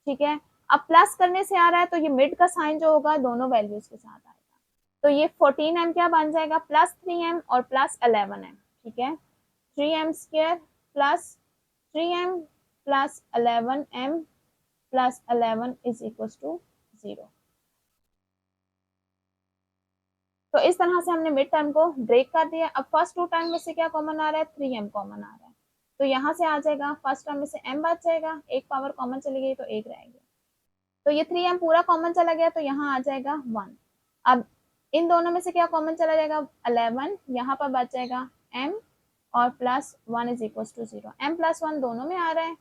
A: ठीक है, अब प्लस करने से आ रहा है तो ये मिड का साइन जो होगा दोनों वैल्यूज के साथ आएगा, तो ये 14m क्या बन जाएगा, प्लस 3m और प्लस 11m। ठीक है, 3m square plus 3m plus 11m plus 11 is equal to 0। तो इस तरह से हमने मिड टर्म को ब्रेक कर दिया। अब फर्स्ट टू टर्म में से क्या कॉमन आ रहा है, 3m कॉमन आ रहा है, तो यहाँ से आ जाएगा फर्स्ट टर्म में से m बच जाएगा, एक पावर कॉमन चली गई तो एक रहेगी, तो ये 3m पूरा कॉमन चला गया तो यहाँ आ जाएगा 1। अब इन दोनों में से क्या कॉमन चला जाएगा, 11, यहाँ पर बच जाएगा m और plus 1 is equal to 0। m plus 1 दोनों में आ रहा है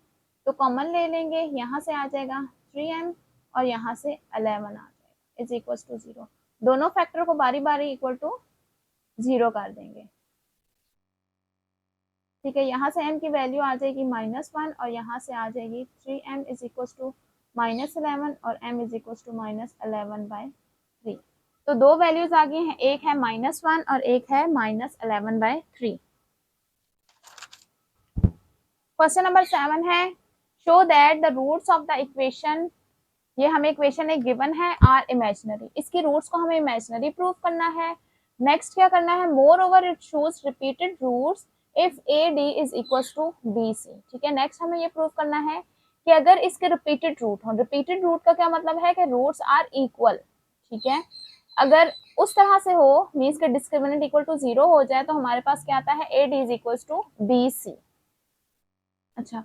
A: तो कॉमन ले लेंगे, यहाँ से आ जाएगा 3m और यहाँ से 11 आ जाएगा इज इक्वल टू 0। दोनों फैक्टर को बारी बारी इक्वल टू 0 कर देंगे। ठीक है, यहाँ से m की वैल्यू आ जाएगी -1 और यहाँ से आ जाएगी 3m इज इक्वल टू -11 और m इज इक्वल टू -11/3। तो दो वैल्यूज आ गई हैं, एक है -1 और एक है -11/3। क्वेश्चन नंबर 7 है, show that the roots of the equation, ये हमें इक्वेशन एक गिवन है, आर इमेजिनरी, इसके रूट्स को हमें इमेजिनरी प्रूव करना है। नेक्स्ट क्या करना है, moreover it shows repeated roots if A D is equal to B C. ठीक है, नेक्स्ट हमें ये प्रूव करना है कि अगर इसके रिपीटेड रूट हो, रिपीटेड रूट का क्या मतलब है कि रूट्स आर इक्वल। ठीक है, अगर उस तरह से हो, मीन्स के डिस्क्रिमिनेंट इक्वल टू 0 हो जाए तो हमारे पास क्या आता है, A D is equal to B C. अच्छा,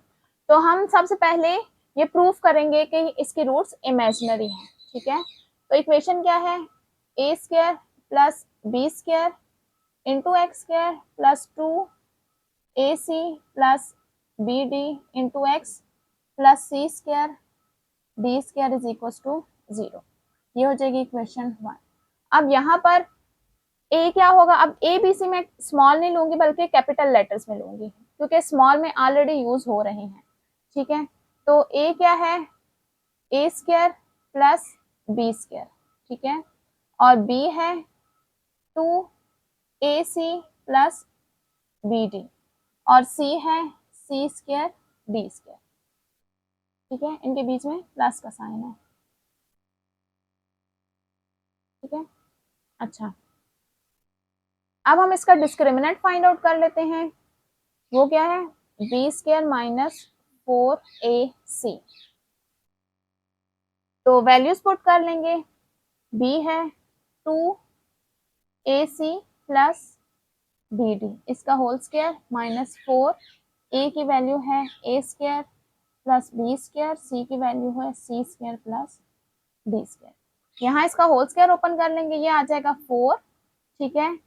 A: तो हम सबसे पहले ये प्रूफ करेंगे कि इसके रूट्स इमेजिनरी हैं। ठीक है, तो इक्वेशन क्या है, A square plus B square into X square plus 2 A C plus B D into X plus C square D square is equal to 0। ये हो जाएगी इक्वेशन 1। अब यहाँ पर ए क्या होगा, अब ए बी सी में स्मॉल नहीं लूंगी बल्कि कैपिटल लेटर्स में लूंगी क्योंकि स्मॉल में ऑलरेडी यूज हो रहे हैं। ठीक है, तो ए क्या है, A square plus B square. ठीक है, और बी है 2 A C plus B D और सी है सी स्क्वायर डी स्क्वायर। ठीक है, इनके बीच में प्लस का साइन है। ठीक है, अच्छा, अब हम इसका डिस्क्रिमिनेंट फाइंड आउट कर लेते हैं, वो क्या है, बी स्क्वायर माइनस 4ac। तो वैल्यूज पुट कर लेंगे, b है 2ac प्लस bd, इसका होल स्क्वायर माइनस 4, a की वैल्यू है a square plus b square, c की वैल्यू है c square plus D square. यहाँ इसका होल स्क्वायर ओपन कर लेंगे, ये आ जाएगा 4, ठीक है,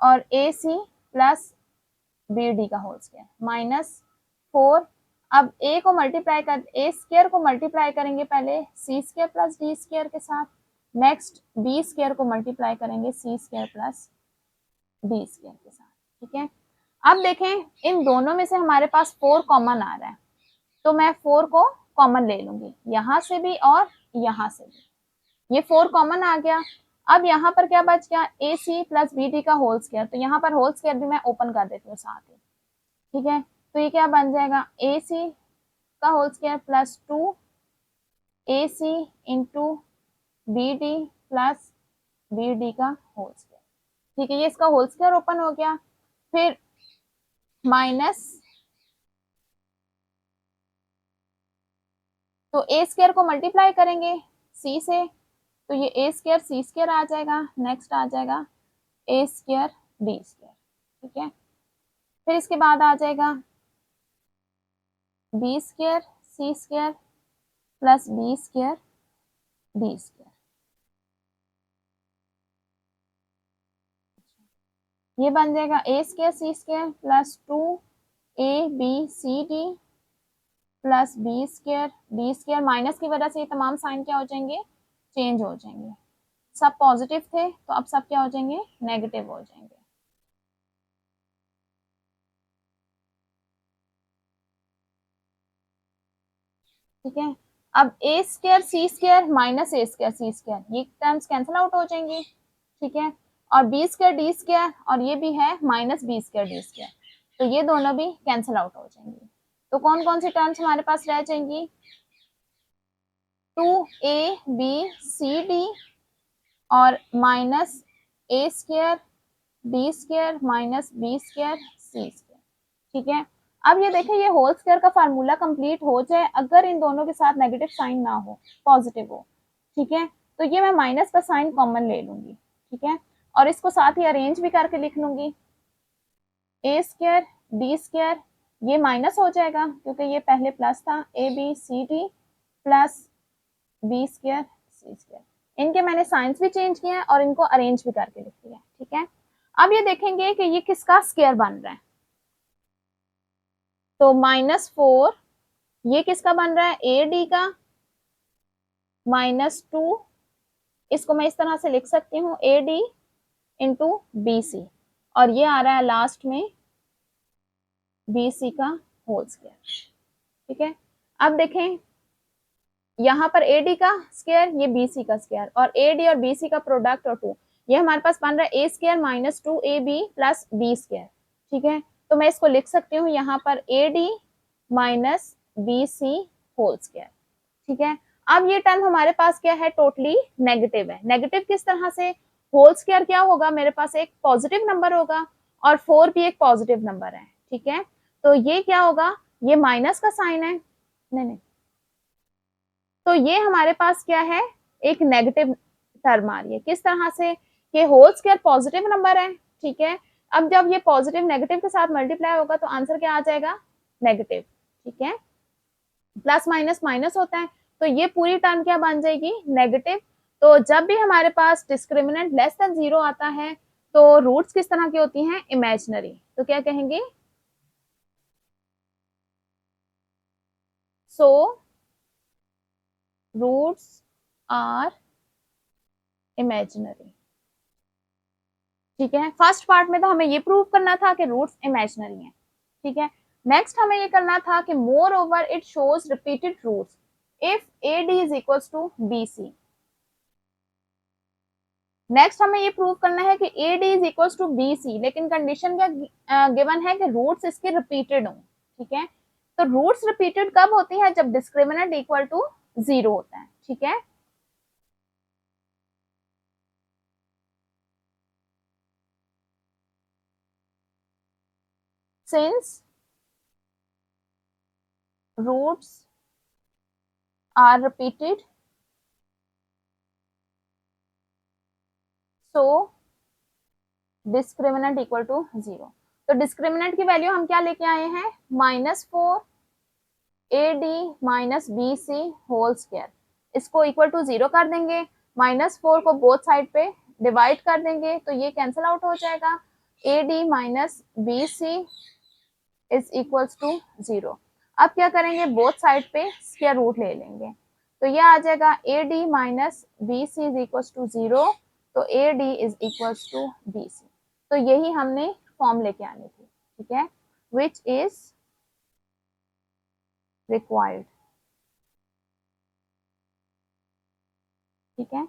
A: और ए सी प्लस बी डी का होल स्क्वायर माइनस 4। अब ए को मल्टीप्लाई कर, ए स्क्वायर को मल्टीप्लाई करेंगे पहले सी स्क्वायर प्लस डी स्क्वायर के साथ, नेक्स्ट बी स्क्वायर को मल्टीप्लाई करेंगे सी स्क्वायर प्लस डी स्क्वायर के साथ, ठीक है। अब देखें इन दोनों में से हमारे पास 4 कॉमन आ रहा है, तो मैं 4 को कॉमन ले लूंगी, यहां से भी और यहां से भी, ये 4 कॉमन आ गया। अब यहाँ पर क्या बच गया, ए सी प्लस बी डी का होल स्क्वायर, तो यहाँ पर होल स्क्वायर भी मैं ओपन कर देती हूँ साथ ही, ठीक है। तो ये क्या बन जाएगा, ए सी का whole square plus 2 A C into B D plus B D का होल स्क्वायर, ठीक है। ये इसका होल स्क्वायर ओपन हो गया, फिर माइनस, तो ए स्क्वायर को मल्टीप्लाई करेंगे सी से, तो ये ए स्क्वायर सी स्क्वायर आ जाएगा, नेक्स्ट आ जाएगा ए स्क्वायर डी स्क्वायर, ठीक है। फिर इसके बाद आ जाएगा B square C square plus B square D square, ये बन जाएगा A square C square plus 2 A B C D plus B square D square, minus की वजह से ये तमाम साइन क्या हो जाएंगे, चेंज हो जाएंगे, सब पॉजिटिव थे तो अब सब क्या हो जाएंगे, नेगेटिव हो जाएंगे, ठीक है। अब ए square C square minus A square C square, ये टर्म्स कैंसिल आउट हो जाएंगी, ठीक है। और बी स्क्वायर डी स्क्वायर, और ये भी है minus B square D square, तो ये दोनों भी कैंसिल आउट हो जाएंगी। तो कौन कौन सी टर्म्स हमारे पास रह जाएंगी, 2a b c d और minus A square D square minus B square C square, ठीक है। अब ये देखें, ये होल स्क्वायर का फार्मूला कंप्लीट हो जाए अगर इन दोनों के साथ नेगेटिव साइन ना हो, पॉजिटिव हो, ठीक है, तो ये मैं माइनस का साइन कॉमन ले लूंगी, ठीक है, और इसको साथ ही अरेंज भी करके लिख लूंगी, ए स्क्वायर डी स्क्वायर, ये माइनस हो जाएगा क्योंकि ये पहले प्लस था, A B C D plus B square C square, इनके मैंने साइंस भी चेंज किया है और इनको अरेंज भी करके लिख दिया, ठीक है। अब ये देखेंगे कि ये किसका स्क्वायर बन रहा है, तो -4 ये किसका बन रहा है, ए डी का, -2 इसको मैं इस तरह से लिख सकती हूँ A D into B C, और ये आ रहा है लास्ट में बी सी का होल स्क्वायर, ठीक है। अब देखें यहाँ पर ए डी का स्क्वायर, ये बी सी का स्क्वायर, और ए डी और बी सी का प्रोडक्ट और 2, ये हमारे पास बन रहा है A square minus 2 A B plus B square, ठीक है। तो मैं इसको लिख सकती हूँ यहाँ पर A D minus B C whole square, ठीक है। अब ये टर्म हमारे पास क्या है, टोटली नेगेटिव है। नेगेटिव किस तरह से, होल स्क्वायर क्या होगा, मेरे पास एक पॉजिटिव नंबर होगा और 4 भी एक पॉजिटिव नंबर है, ठीक है। तो ये क्या होगा, ये माइनस का साइन है, नहीं, तो ये हमारे पास क्या है, एक नेगेटिव टर्म आ रही है, किस तरह से, ये होल स्क्वायर पॉजिटिव नंबर है, ठीक है। अब जब ये पॉजिटिव नेगेटिव के साथ मल्टीप्लाई होगा तो आंसर क्या आ जाएगा, नेगेटिव, ठीक है। प्लस माइनस माइनस होता है, तो ये पूरी टर्म क्या बन जाएगी, नेगेटिव। तो जब भी हमारे पास डिस्क्रिमिनेंट लेस देन 0 आता है तो रूट्स किस तरह की होती हैं, इमेजिनरी, तो क्या कहेंगे, सो रूट्स आर इमेजिनरी, ठीक है। फर्स्ट पार्ट में तो हमें ये प्रूव करना था कि रूट्स इमेजिनरी हैं, ठीक है। नेक्स्ट हमें ये करना था कि moreover it shows repeated roots if A D is equals to B C. Next हमें ये प्रूव करना है कि A D is equals to B C, लेकिन कंडीशन क्या गिवन है कि रूट्स इसके रिपीटेड हों, ठीक है। तो रूट्स रिपीटेड कब होती है, जब डिस्क्रिमिनेंट इक्वल टू 0 होता है, ठीक है। Since roots are repeated, so discriminant equal to 0। तो डिस्क्रिमिनेंट की वैल्यू हम क्या लेके आए हैं, -4 A D minus B C whole square, इसको इक्वल टू 0 कर देंगे, -4 को बोथ साइड पे डिवाइड कर देंगे तो ये कैंसिल आउट हो जाएगा। AD minus BC is equals to 0। अब क्या करेंगे, बोथ साइड पे स्क्वायर रूट ले लेंगे तो ये आ जाएगा AD minus BC is equals to 0, तो AD is equals to BC। तो यही हमने फॉर्म लेके आनी थी, ठीक है, विच इज रिक्वायर्ड, ठीक है।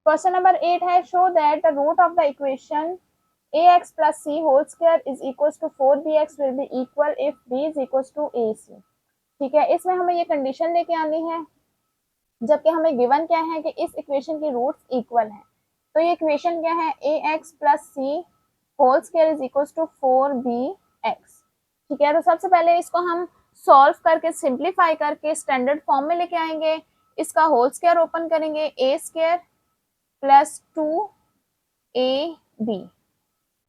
A: क्वेश्चन नंबर 8 है, show that the root of the equation ax plus c whole square is equals to 4bx will be equal if b is equals to ac। ठीक है, इसमें हमें ये कंडीशन लेके आनी है, जबकि हमें गिवन क्या है कि इस इक्वेशन की रूट्स इक्वल हैं। तो ये इक्वेशन क्या है, ax plus c whole square is equals to 4bx। ठीक है, तो सबसे पहले इसको हम सॉल्व करके सिंप्लीफाई करके स्टैंडर्ड फॉर्म में लेके आएंगे। इसका होल स्क्वायर ओपन करेंगे, a square plus 2ab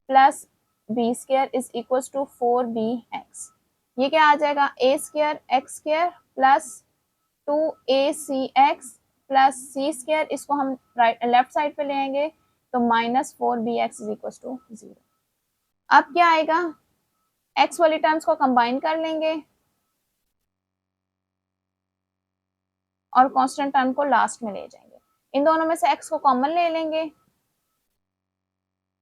A: plus B square is equal to 4bx। ये क्या आ जाएगा, a square x square plus 2acx plus c square, इसको हम लेफ्ट साइड पे ले आएंगे तो -4bx इज इक्वल टू 0। अब क्या आएगा, x वाली टर्म्स को कंबाइन कर लेंगे और कांस्टेंट टर्म को लास्ट में ले जाएंगे। इन दोनों में से x को कॉमन ले लेंगे,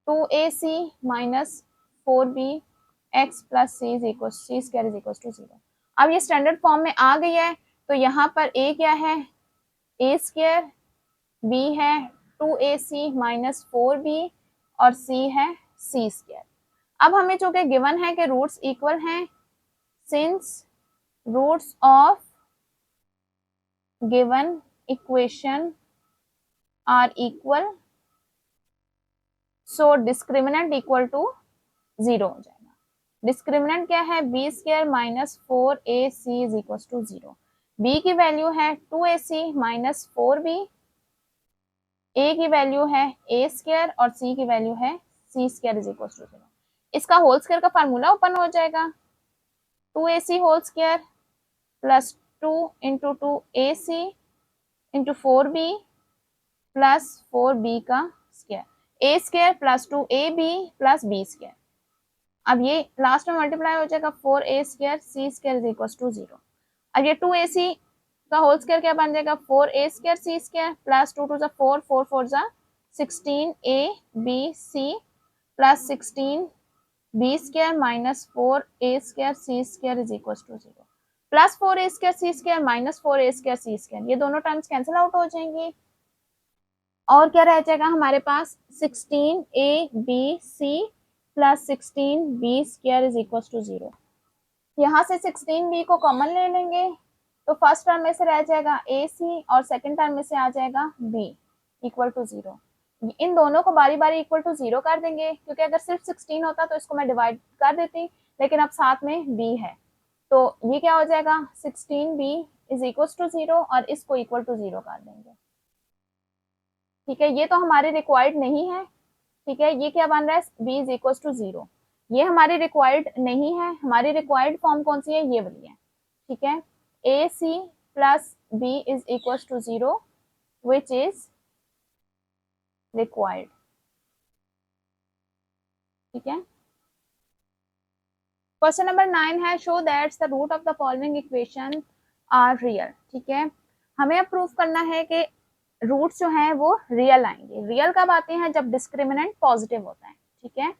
A: 2ac minus 4bx plus c square is equal to 0। अब ये स्टैंडर्ड फॉर्म में आ गई है तो यहाँ पर a क्या है, a स्क्वायर, b है 2ac माइनस 4b और c है c स्क्वायर। अब हमें जो कि गिवन है कि रूट्स इक्वल हैं, since roots of given equation are equal, so discriminant equal to 0 हो जाएगा। डिस्क्रिमिनेंट क्या है, b square minus 4ac is equal to 0। b की वैल्यू है 2ac माइनस 4b, a की वैल्यू है a स्क्वायर और c की वैल्यू है c square is equal to 0। इसका होल स्क्वायर का फार्मूला ओपन हो जाएगा, 2ac whole square plus 2 into 2ac into 4b plus 4b का square, a square plus 2ab plus b square. अब ये लास्ट में मल्टीप्लाई हो जाएगा 4a square c square is equal to 0। अब ये 2ac का होल स्क्वायर क्या बन जाएगा, 4a square c square plus 2 2 4 4 4 16ab plus 16b square minus 4a square c square is equal to 0 plus 4a square c square minus 4a square c square, ये दोनों टर्म्स कैंसिल आउट हो जाएंगी और क्या रह जाएगा हमारे पास 16abc plus 16b square is equal to 0। यहाँ से 16b को कॉमन ले लेंगे तो फर्स्ट टर्म में से रह जाएगा ac और सेकंड टर्म में से आ जाएगा b इक्वल टू 0। इन दोनों को बारी बारी इक्वल टू 0 कर देंगे, क्योंकि अगर सिर्फ 16 होता तो इसको मैं डिवाइड कर देती, लेकिन अब साथ में b है तो ये क्या हो जाएगा, 16b इज इक्वल टू 0 और इसको इक्वल टू 0 कर देंगे। ठीक है, ये तो हमारे रिक्वायर्ड नहीं है। ठीक है, ये क्या बन रहा है, b इज इक्वल टू 0, ये हमारी रिक्वायर्ड नहीं है। हमारी रिक्वायर्ड फॉर्म कौन सी है, ये वाली है। ठीक है, ac plus b is equal to 0 which is required. ठीक है, क्वेश्चन नंबर 9 है, show that the root of the following equation are real. ठीक है, हमें अब प्रूफ करना है कि रूट्स जो हैं वो रियल आएंगे। रियल कब आते हैं, जब डिस्क्रिमिनेंट पॉजिटिव होता है। ठीक है,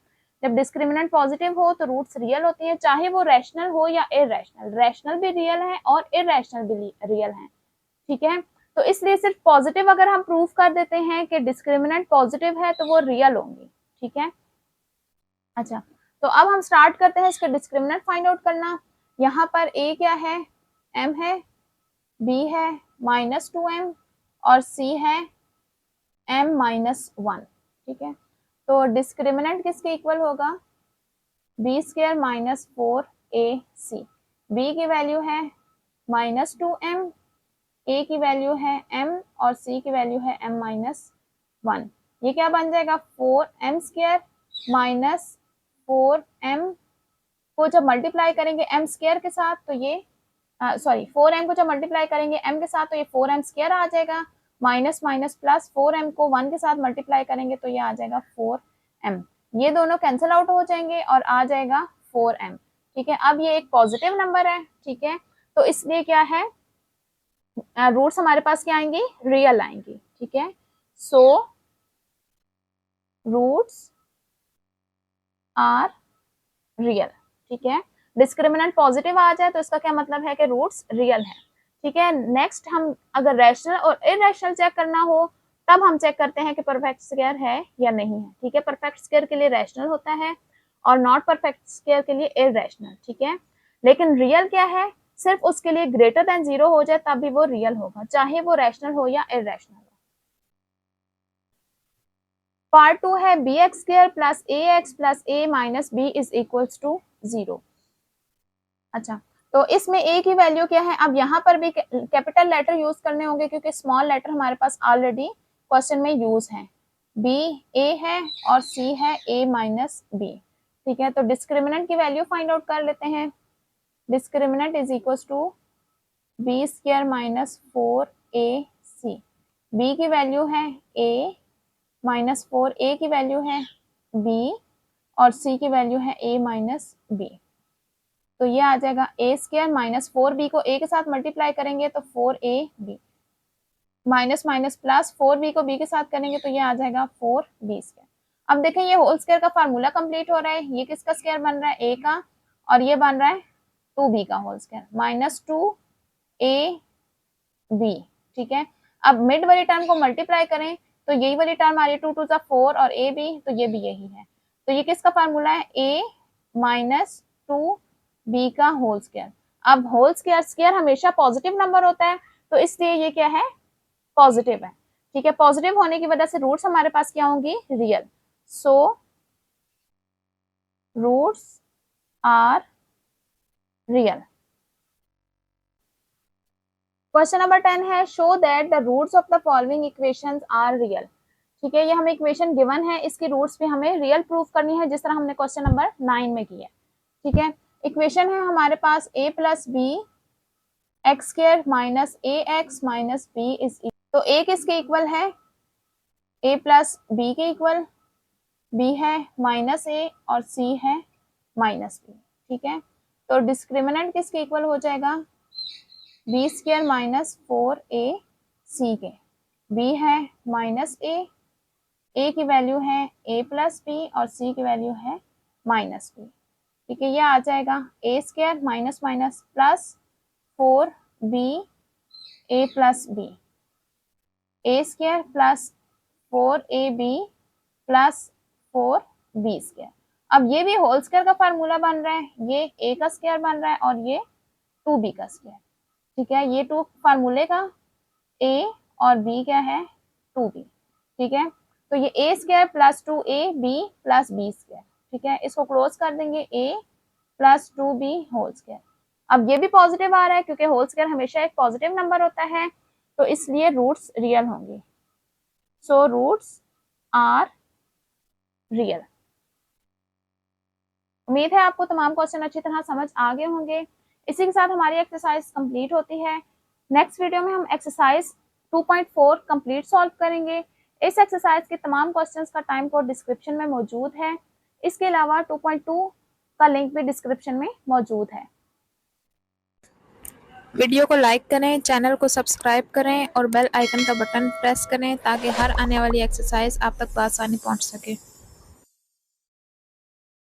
A: जब डिस्क्रिमिनेंट पॉजिटिव हो तो रूट्स रियल होती है, चाहे वो रैशनल हो या इरैशनल। रैशनल भी रियल है और इरैशनल भी रियल है। ठीक है, तो इसलिए सिर्फ पॉजिटिव अगर हम प्रूफ कर देते हैं कि डिस्क्रिमिनेंट पॉजिटिव है तो वो रियल होंगी। ठीक है, अच्छा, तो अब हम स्टार्ट करते हैं इसके डिस्क्रिमिनेंट फाइंड आउट करना। यहाँ पर a क्या है, m है, b है -2m और c है m -1। ठीक है, तो डिस्क्रिमिनेंट किसके इक्वल होगा, b square minus 4ac। b की वैल्यू है -2m, a की वैल्यू है m और c की वैल्यू है m -1। ये क्या बन जाएगा, 4m स्क्वायर माइनस 4m को जब मल्टीप्लाई करेंगे m स्क्वायर के साथ तो ये सॉरी 4m को जब मल्टीप्लाई करेंगे m के साथ तो ये 4m स्क्वायर आ जाएगा, माइनस माइनस प्लस 4m को 1 के साथ मल्टीप्लाई करेंगे तो ये आ जाएगा 4m। ये दोनों कैंसिल आउट हो जाएंगे और आ जाएगा 4m। ठीक है, अब ये एक पॉजिटिव नंबर है। ठीक है, तो इसलिए क्या है, रूट्स हमारे पास क्या आएंगी, रियल आएंगी। ठीक है, सो रूट्स आर रियल। ठीक है, डिस्क्रिमिनेंट पॉजिटिव आ जाए तो इसका क्या मतलब है कि रूट्स रियल है। ठीक है, नेक्स्ट हम अगर रैशनल और इरैशनल चेक करना हो तब हम चेक करते हैं कि परफेक्ट स्क्वायर है या नहीं है। ठीक है, परफेक्ट स्क्वायर के लिए रैशनल होता है और नॉट परफेक्ट स्क्वायर के लिए इरैशनल। ठीक है, लेकिन रियल क्या है, सिर्फ उसके लिए ग्रेटर देन 0 हो जाए तब भी वो रियल होगा, चाहे वो रैशनल हो या इरैशनल हो। पार्ट 2 है B X square plus A X plus A minus B is equals to 0। अच्छा, तो इसमें ए की वैल्यू क्या है, अब यहाँ पर भी कैपिटल लेटर यूज करने होंगे क्योंकि स्मॉल लेटर हमारे पास ऑलरेडी क्वेश्चन में यूज है। बी ए है और सी है ए माइनस बी। ठीक है, तो डिस्क्रिमिनेंट की वैल्यू फाइंड आउट कर लेते हैं। Discriminant is equals to B square minus 4ac। B की वैल्यू है a माइनस 4, ए की वैल्यू है b और c की वैल्यू है a माइनस b। तो ये आ जाएगा a स्क्वायर माइनस 4b को a के साथ मल्टीप्लाई करेंगे तो 4ab minus minus plus 4b को b के साथ करेंगे तो ये आ जाएगा 4b स्क्वायर। अब देखें ये होल स्क्वायर का फार्मूला कंप्लीट हो रहा है। ये किसका स्क्वायर बन रहा है, a का, और ये बन रहा है 2b का होल स्क्वायर माइनस 2ab। ठीक है, अब मिड वाली टर्म को मल्टीप्लाई करें तो यही वाली टर्म आ रही है 2 2 4 और a b, तो ये भी यही है। तो ये किसका फार्मूला है, a माइनस 2b का होल स्क्वायर। अब होल स्क्वायर स्क्वायर हमेशा पॉजिटिव नंबर होता है तो इसलिए ये क्या है, पॉजिटिव है। ठीक है, पॉजिटिव होने की वजह से रूट्स हमारे पास क्या होंगी, real. So roots are real. Question number 10 है show that the roots of the following equations are real. ठीक है, ये हमें इक्वेशन गिवन है, इसकी रूट्स भी हमें रियल प्रूफ करनी है जिस तरह हमने क्वेश्चन नंबर 9 में किया। ठीक है, इक्वेशन है हमारे पास a plus B X square minus A X minus B is, तो a किसके इक्वल है, a प्लस बी के इक्वल, b है माइनस a और c है माइनस b। ठीक है, तो डिस्क्रिमिनेंट किसके इक्वल हो जाएगा, बी स्क्वायर माइनस 4ac के, b है माइनस a की वैल्यू है a प्लस बी और c की वैल्यू है माइनस b। ठीक है, ये आ जाएगा a square minus minus plus 4b a plus b, a square plus 4ab plus 4b square. अब ये भी होल स्क्वायर का फार्मूला बन रहा है, ये a का स्क्वायर बन रहा है और ये 2b का स्क्वायर। ठीक है, ये 2 फार्मूले का a और b क्या है 2b। ठीक है, तो ये a square plus 2ab plus b square. ठीक है, इसको क्लोज कर देंगे a plus 2b whole square. अब ये भी पॉजिटिव आ रहा है क्योंकि होल स्क्वायर हमेशा एक पॉजिटिव नंबर होता है तो इसलिए रूट्स रियल होंगे। So roots are real. उम्मीद है आपको तमाम क्वेश्चन अच्छी तरह समझ आ गए होंगे। इसी के साथ हमारी एक्सरसाइज कंप्लीट होती है। नेक्स्ट वीडियो में हम एक्सरसाइज 2.4 कंप्लीट सॉल्व करेंगे। इस एक्सरसाइज के तमाम क्वेश्चंस का टाइम कोड डिस्क्रिप्शन में मौजूद है। इसके अलावा 2.2 का लिंक भी डिस्क्रिप्शन में मौजूद है।
B: वीडियो को लाइक करें, चैनल को सब्सक्राइब करें और बेल आइकन का बटन प्रेस करें ताकि हर आने वाली एक्सरसाइज आप तक आसानी पहुंच सके।